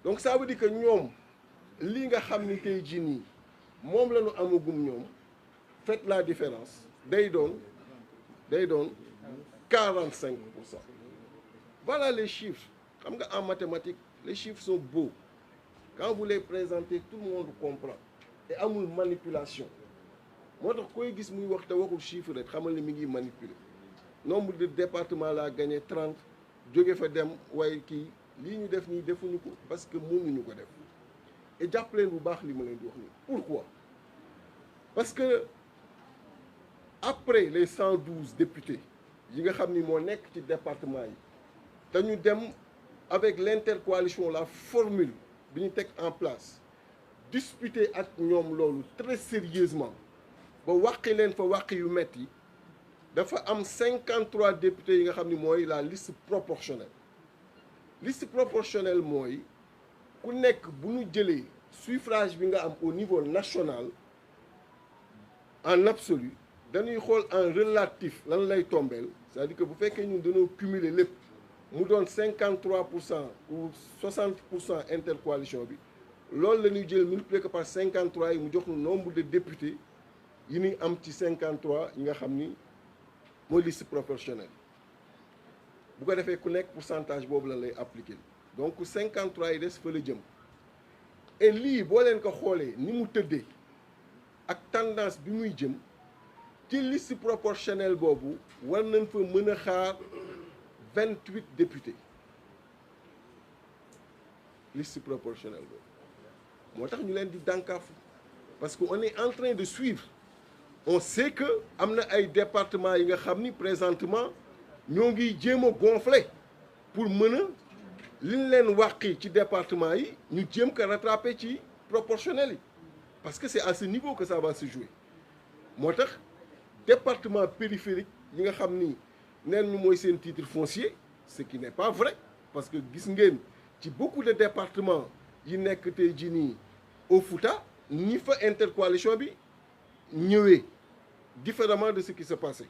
donc ça veut dire que ñoom li nga xam ni tey jii nii moom la ñu amagum ñoom faites la différence day doon 45%. Voilà les chiffres. Xam nga en mathématiques les chiffres sont beaux. Quand vous les présentez tout le monde comprend et amul manipulation moo tax koy gis muy wax te waxul chiffre rek xamal ni mi ngi manipuler. Nombre de départements laa gagné 30 jóge fa dem waaye kii lii ñu def nii defuñu ko parce que mënuñu ko def et jàpp leen bu baax li ma leen di wax nii. Pourquoi? Parce que après les 112 députés yi nga xam ni moo nekk ci département yi dañu dem avec l'intercoalition la formule bi ñu teg en place discuter ak ñoom loolu très sérieusement ba wàqi leen fa wàqi yu metti dafa am 53 députés yi nga xam ni mooy la liste proportionnelle. Liste proportionnelle mooy ku nekk bu ñu jëlee suffrage bi nga am au niveau national en absolu dañuy xool en relatif lan lay tombeel c'est-à-dire que bu fekkee ñun dañoo cumuler lépp mu doon 53% ou 60% intercoalition bi loolu la ñuy jël multiplier ko par 53 yi mu jox ñu nombre de députés yi ñuy am ci 53 yi nga xam ni mooy liste proportionnelle bu ko defee ku nekk pourcentage boobu la lay appliquer donc 53 yi des fa la jëm et lii boo leen ko xoolee ni mu tëddee ak tendance bi muy jëm ci liste proportionnelle boobu war nañ fa mën a xaar 28 députés liste proportionnelle boobu moo tax ñu leen di dànkaafu parce que on est en train de suivre on sait que am na ay départements yi nga xam ni présentement ñoo ngi jéem a gonfler pour mën a li ñu leen wàqi ci département yi ñu jéem ko rattraper ci proportionnel yi parce que c'est à ce niveau que ça va se jouer moo tax département périphérique yi nga xam ni neen ñu mooy seen titre foncier ce qui n'est pas vrai parce que gis ngeen ci beaucoup de départements yi nekk tey jii nii au Fouta ñi fa intercoalition bi ñëwee différemment de ce qui s'est passé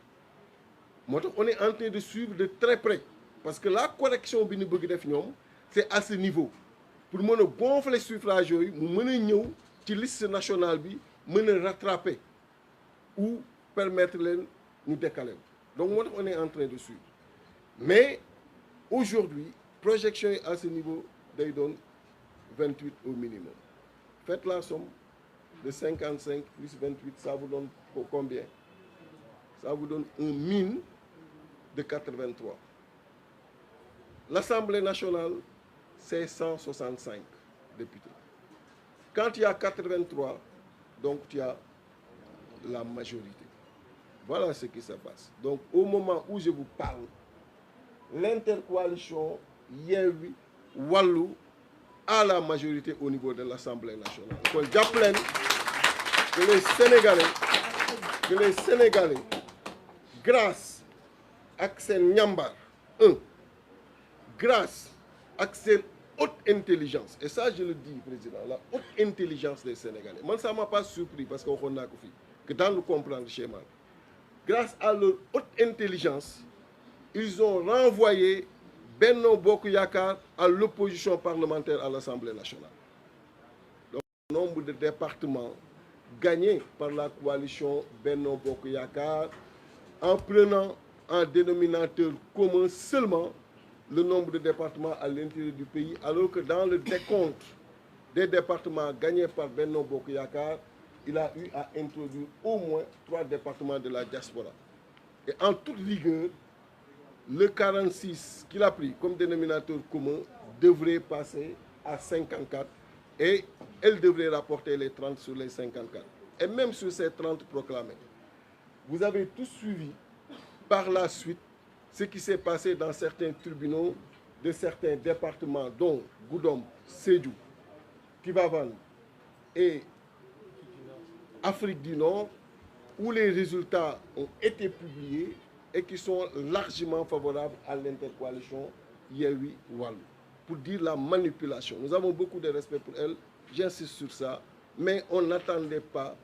moo tax on est en train de suivre de très près parce que la correction bi ñu bëgg def ñoom c'est à ce niveau pour mën a gonfler suffrage yooyu mu mën a ñëw ci liste nationale bi mën a rattraper ou permettre leen ñu décaler donc moo tax on est en train de suivre mais aujourd'hui projection yi à ce niveau day doon 28 au minimum faites la somme de 55 plus 28 ça vous donne combien? Ça vous donne un mine de 83. L'Assemblée nationale c'est 165 députés. Quand il y a 83 donc il y a la majorité. Voilà ce qui se passe. Donc au moment où je vous parle l'intercoalition Yewwi Wallu à la majorité au niveau de l'Assemblée nationale. kon jàpp leen que les Sénégalais grâce ak seen ñambar grâce ak seen haute intelligence et ça je le dis président la haute intelligence des Sénégalais man ça m'a pas surpris parce que waxoon naa ko fii que dans le comprendre schéma grâce à leur haute intelligence ils ont renvoyé Benno Bokk Yakaar à l'opposition parlementaire à l'Assemblée nationale. Donc, le nombre de départements gagnés par la coalition Benno Bokk Yakaar en prenant en dénominateur commun seulement le nombre de départements à l'intérieur du pays, alors que dans le décompte des départements gagnés par Benno Bokk Yakaar, il a eu à introduire au moins 3 départements de la diaspora. Et en toute rigueur, le 46 qu'il a pris comme dénominateur commun devrait passer à 54 et elle devrait rapporter les 30 sur les 54. Et même sur ces 30 proclamés, vous avez tous suivi par la suite ce qui s'est passé dans certains tribunaux de certains départements, dont Goudomp, Sédhiou, Tivaouane et Afrique du Nord, où les résultats ont été publiés et qui sont largement favorables à l'intercoalition Yewwi Wallu. Pour dire la manipulation. Nous avons beaucoup de respect pour elle, j'insiste sur ça, mais on n'attendait pas